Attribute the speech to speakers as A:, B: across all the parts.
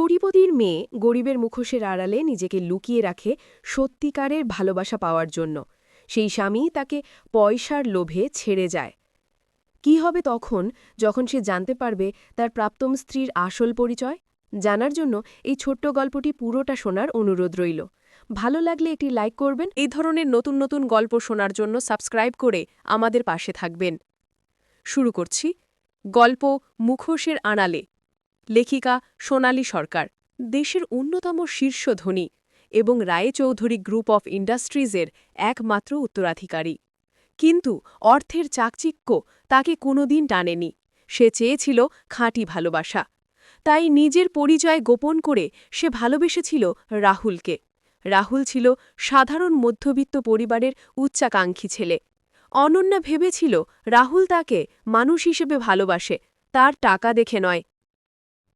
A: কোটিপতির মেয়ে গরিবের মুখোশের আড়ালে নিজেকে লুকিয়ে রাখে সত্যিকারের ভালোবাসা পাওয়ার জন্য। সেই স্বামী তাকে পয়সার লোভে ছেড়ে যায়। কি হবে তখন, যখন সে জানতে পারবে তার প্রাক্তন স্ত্রীর আসল পরিচয়? জানার জন্য এই ছোট্ট গল্পটি পুরোটা শোনার অনুরোধ রইল। ভালো লাগলে একটি লাইক করবেন। এই ধরনের নতুন নতুন গল্প শোনার জন্য সাবস্ক্রাইব করে আমাদের পাশে থাকবেন। শুরু করছি গল্প মুখোশের আড়ালে। লেখিকা সোনালী সরকার দেশের অন্যতম শীর্ষ ধনী এবং রায়চৌধুরী গ্রুপ অফ ইন্ডাস্ট্রিজের একমাত্র উত্তরাধিকারী। কিন্তু অর্থের চাকচিক্য তাকে কোনোদিন টানেনি। সে চেয়েছিল খাঁটি ভালোবাসা। তাই নিজের পরিচয় গোপন করে সে ভালোবেসেছিল রাহুলকে। রাহুল ছিল সাধারণ মধ্যবিত্ত পরিবারের উচ্চাকাঙ্ক্ষী ছেলে। অনন্যা ভেবেছিল রাহুল তাকে মানুষ হিসেবে ভালোবাসে, তার টাকা দেখে নয়।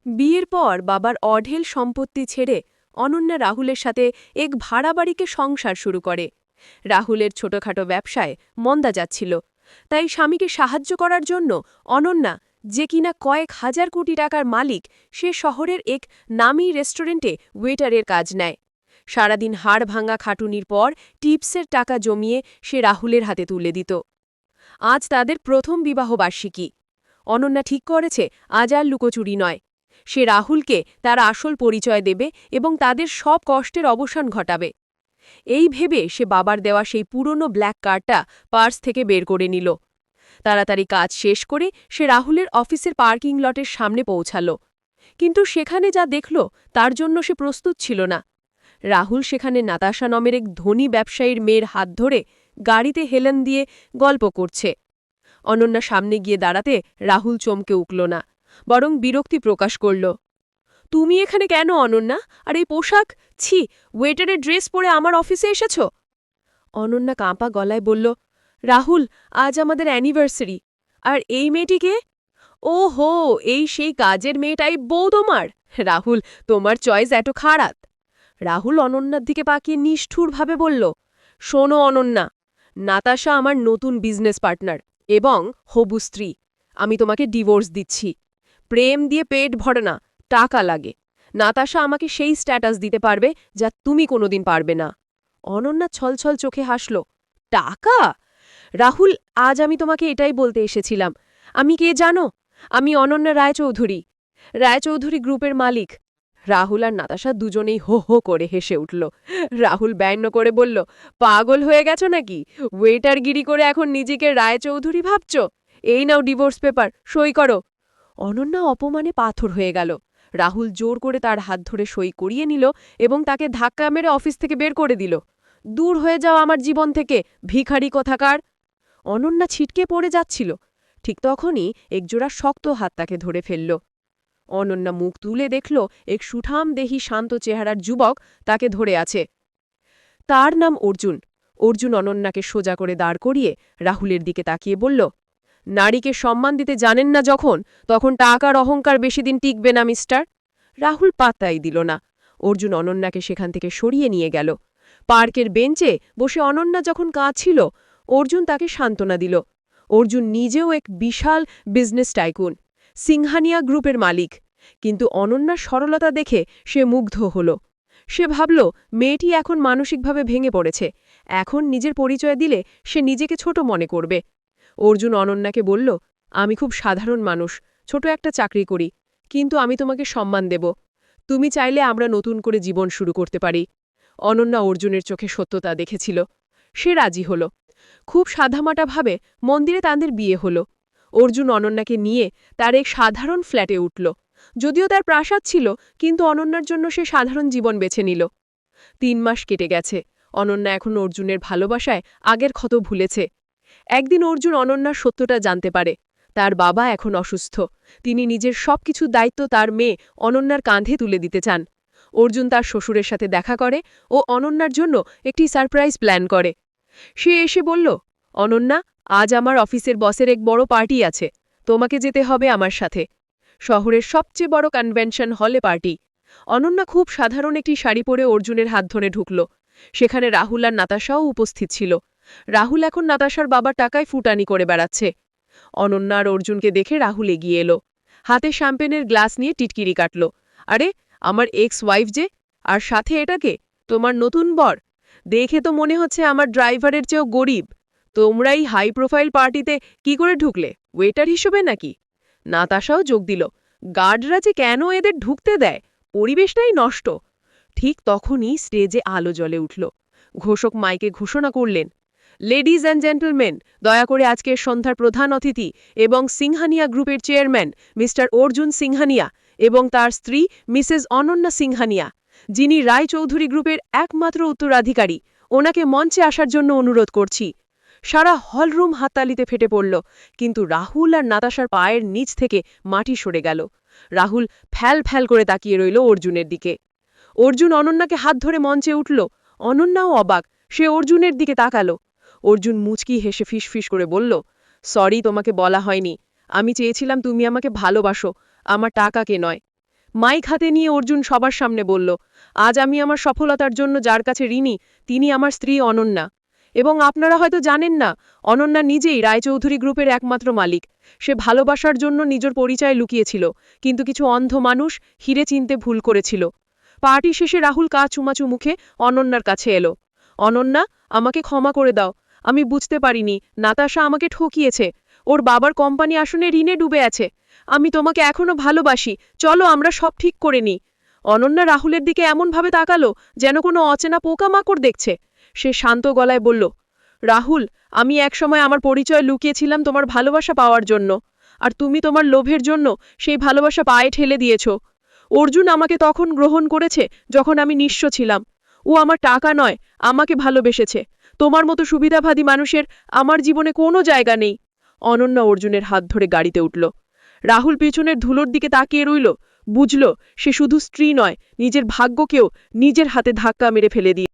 A: বিয়ের পর বাবার অঢেল সম্পত্তি ছেড়ে অনন্যা রাহুলের সাথে এক ভাড়া বাড়িকে সংসার শুরু করে। রাহুলের ছোটখাটো ব্যবসায় মন্দা যাচ্ছিল, তাই স্বামীকে সাহায্য করার জন্য অনন্যা, যে কিনা কয়েক হাজার কোটি টাকার মালিক, সে শহরের এক নামী রেস্টুরেন্টে ওয়েটারের কাজ নেয়। সারাদিন হাড় ভাঙা খাটুনির পর টিপসের টাকা জমিয়ে সে রাহুলের হাতে তুলে দিত। আজ তাদের প্রথম বিবাহবার্ষিকী। অনন্যা ঠিক করেছে আজ আর লুকোচুরি নয়। সে রাহুলকে তার আসল পরিচয় দেবে এবং তাদের সব কষ্টের অবসান ঘটাবে। এই ভেবে সে বাবার দেওয়া সেই পুরনো ব্ল্যাক কার্ডটা পার্স থেকে বের করে নিল। তাড়াতাড়ি কাজ শেষ করে সে রাহুলের অফিসের পার্কিং লটের সামনে পৌঁছাল। কিন্তু সেখানে যা দেখল তার জন্য সে প্রস্তুত ছিল না। রাহুল সেখানে নাতাশা নামের এক ধনী ব্যবসায়ীর মেয়ের হাত ধরে গাড়িতে হেলেন দিয়ে গল্প করছে। অনন্যা সামনে গিয়ে দাঁড়াতে রাহুল চমকে উঠল না, বরং বিরক্তি প্রকাশ করল। তুমি এখানে কেন অনন্যা? আর এই পোশাক, ছি, ওয়েটারের ড্রেস পরে আমার অফিসে এসেছ? অনন্যা কাঁপা গলায় বলল, রাহুল, আজ আমাদের অ্যানিভার্সারি। আর এই মেয়েটিকে? ও হো, এই সেই কাজের মেয়েটাই বউ তোমার? রাহুল, তোমার চয়েস এত খারাপ? রাহুল অনন্যার দিকে পাকিয়ে নিষ্ঠুরভাবে বলল, শোনো অনন্যা, নাতাশা আমার নতুন বিজনেস পার্টনার এবং হবু স্ত্রী। আমি তোমাকে ডিভোর্স দিচ্ছি। প্রেম দিয়ে পেট ভরে না, টাকা লাগে। নাতাশা আমাকে সেই স্ট্যাটাস দিতে পারবে যা তুমি কোনোদিন পারবে না। অনন্যা ছলছল চোখে হাসল। টাকা? রাহুল, আজ আমি তোমাকে এটাই বলতে এসেছিলাম। আমি কে জানো? আমি অনন্যা রায়চৌধুরী, রায়চৌধুরী গ্রুপের মালিক। রাহুল আর নাতাশা দুজনেই হো হো করে হেসে উঠল। রাহুল ব্যঙ্গ করে বলল, পাগল হয়ে গেছ নাকি? ওয়েটারগিরি করে এখন নিজেকে রায়চৌধুরী ভাবছ? এই নাও ডিভোর্স পেপার, সই করো। অনন্যা অপমানে পাথর হয়ে গেল। রাহুল জোর করে তার হাত ধরে সই করিয়ে নিল এবং তাকে ধাক্কা মেরে অফিস থেকে বের করে দিল। দূর হয়ে যাও আমার জীবন থেকে, ভিখারি কোথাকার! অনন্যা ছিটকে পড়ে যাচ্ছিল। ঠিক তখনই একজোড়া শক্ত হাত তাকে ধরে ফেলল। অনন্যা মুখ তুলে দেখল এক সুঠামদেহী শান্ত চেহারার যুবক তাকে ধরে আছে। তার নাম অর্জুন। অর্জুন অনন্যাকে সোজা করে দাঁড় করিয়ে রাহুলের দিকে তাকিয়ে বলল, নারীকে সম্মান দিতে জানেন না যখন, তখন টাকার অহংকার বেশি দিন টিকবে না মিস্টার। রাহুল পাত্তাই দিল না। অর্জুন অনন্যাকে সেখান থেকে সরিয়ে নিয়ে গেল। পার্কের বেঞ্চে বসে অনন্যা যখন কাঁদছিল, অর্জুন তাকে সান্ত্বনা দিল। অর্জুন নিজেও এক বিশাল বিজনেস টাইকুন, সিংহানিয়া গ্রুপের মালিক। কিন্তু অনন্যার সরলতা দেখে সে মুগ্ধ হল। সে ভাবল, মেয়েটি এখন মানসিকভাবে ভেঙে পড়েছে। এখন নিজের পরিচয় দিলে সে নিজেকে ছোট মনে করবে। অর্জুন অনন্যাকে বলল, আমি খুব সাধারণ মানুষ, ছোট একটা চাকরি করি, কিন্তু আমি তোমাকে সম্মান দেব। তুমি চাইলে আমরা নতুন করে জীবন শুরু করতে পারি। অনন্যা অর্জুনের চোখে সত্যতা দেখেছিল। সে রাজি হল। খুব সাদামাটাভাবে মন্দিরে তাদের বিয়ে হল। অর্জুন অনন্যাকে নিয়ে তার এক সাধারণ ফ্ল্যাটে উঠল। যদিও তার প্রাসাদ ছিল, কিন্তু অনন্যার জন্য সে সাধারণ জীবন বেছে নিল। ৩ মাস কেটে গেছে। অনন্যা এখন অর্জুনের ভালোবাসায় আগের ক্ষত ভুলেছে। একদিন অর্জুন অনন্যার সত্যটা জানতে পারে। তার বাবা এখন অসুস্থ। তিনি নিজের সবকিছু দায়িত্ব তার মেয়ে অনন্যার কাঁধে তুলে দিতে চান। অর্জুন তার শ্বশুরের সাথে দেখা করে ও অনন্যার জন্য একটি সারপ্রাইজ প্ল্যান করে। সে এসে বলল, অনন্যা, আজ আমার অফিসের বসের এক বড় পার্টি আছে, তোমাকে যেতে হবে আমার সাথে। শহরের সবচেয়ে বড় কনভেনশন হলে পার্টি। অনন্যা খুব সাধারণ একটি শাড়ি পরে অর্জুনের হাত ধরে ঢুকল। সেখানে রাহুল আর নাতাশাও উপস্থিত ছিল। রাহুল এখন নাতাশার বাবার টাকায় ফুটানি করে বেড়াচ্ছে। অনন্যা আর অর্জুনকে দেখে রাহুল এগিয়ে এলো। হাতে শ্যাম্পেনের গ্লাস নিয়ে টিটকিরি কাটল। আরে, আমার এক্স ওয়াইফ যে, আর সাথে এটাকে তোমার নতুন বর। দেখে তো মনে হচ্ছে আমার ড্রাইভারের চেয়েও গরিব। তোমরা এই হাই প্রোফাইল পার্টিতে কি করে ঢুকলে, ওয়েটার হিসেবে নাকি? নাতাশাও যোগ দিল, গার্ডরা যে কেন এদের ঢুকতে দেয়, পরিবেশটাই নষ্ট। ঠিক তখনই স্টেজে আলো জ্বলে উঠল। ঘোষক মাইকে ঘোষণা করলেন, লেডিজ অ্যান্ড জেন্টলম্যান, দয়া করে আজকের সন্ধ্যার প্রধান অতিথি এবং সিংহানিয়া গ্রুপের চেয়ারম্যান মিস্টার অর্জুন সিংহানিয়া এবং তার স্ত্রী মিসেস অনন্যা সিংহানিয়া, যিনি রায়চৌধুরী গ্রুপের একমাত্র উত্তরাধিকারী, ওনাকে মঞ্চে আসার জন্য অনুরোধ করছি। সারা হলরুম হাততালিতে ফেটে পড়ল, কিন্তু রাহুল আর নাতাশার পায়ের নিচ থেকে মাটি সরে গেল। রাহুল ফ্যাল ফ্যাল করে তাকিয়ে রইল অর্জুনের দিকে। অর্জুন অনন্যাকে হাত ধরে মঞ্চে উঠল। অনন্যাও অবাক, সে অর্জুনের দিকে তাকালো। অর্জুন মুচকি হেসে ফিসফিস করে বলল, সরি, তোমাকে বলা হয়নি। আমি চেয়েছিলাম তুমি আমাকে ভালোবাসো, আমার টাকাকে নয়। মাইক হাতে নিয়ে অর্জুন সবার সামনে বলল, আজ আমি আমার সফলতার জন্য যার কাছে ঋণী, তিনি আমার স্ত্রী অনন্যা। এবং আপনারা হয়তো জানেন না, অনন্যা নিজেই রায়চৌধুরী গ্রুপের একমাত্র মালিক। সে ভালোবাসার জন্য নিজের পরিচয় লুকিয়েছিল, কিন্তু কিছু অন্ধ মানুষ হিরে চিনতে ভুল করেছিল। পার্টি শেষে রাহুল চুমাচু মুখে অনন্যার কাছে এলো। অনন্যা, আমাকে ক্ষমা করে দাও। আমি বুঝতে পারিনি নাতাশা আমাকে ঠকিয়েছে। ওর বাবার কোম্পানি আসনে ঋণে ডুবে আছে। আমি তোমাকে এখনো ভালোবাসি, চলো আমরা সব ঠিক করে নিই। অনন্যা রাহুলের দিকে এমনভাবে তাকালো যেন কোনো অচেনা পোকামাকড় দেখছে। সে শান্ত গলায় বলল, রাহুল, আমি একসময় আমার পরিচয় লুকিয়েছিলাম তোমার ভালোবাসা পাওয়ার জন্য, আর তুমি তোমার লোভের জন্য সেই ভালোবাসা পায়ে ঠেলে দিয়েছ। অর্জুন আমাকে তখন গ্রহণ করেছে যখন আমি নিঃস্ব ছিলাম। ও আমার টাকা নয়, আমাকে ভালোবেসেছে। তোমার মতো সুবিধাবাদী মানুষের আমার জীবনে কোনো জায়গা নেই। অনন্যা অর্জুনের হাত ধরে গাড়িতে উঠল। রাহুল পিছনের ধুলোর দিকে তাকিয়ে রইল। বুঝল, সে শুধু স্ত্রী নয়, নিজের ভাগ্যকেও নিজের হাতে ধাক্কা মেরে ফেলে দিয়ে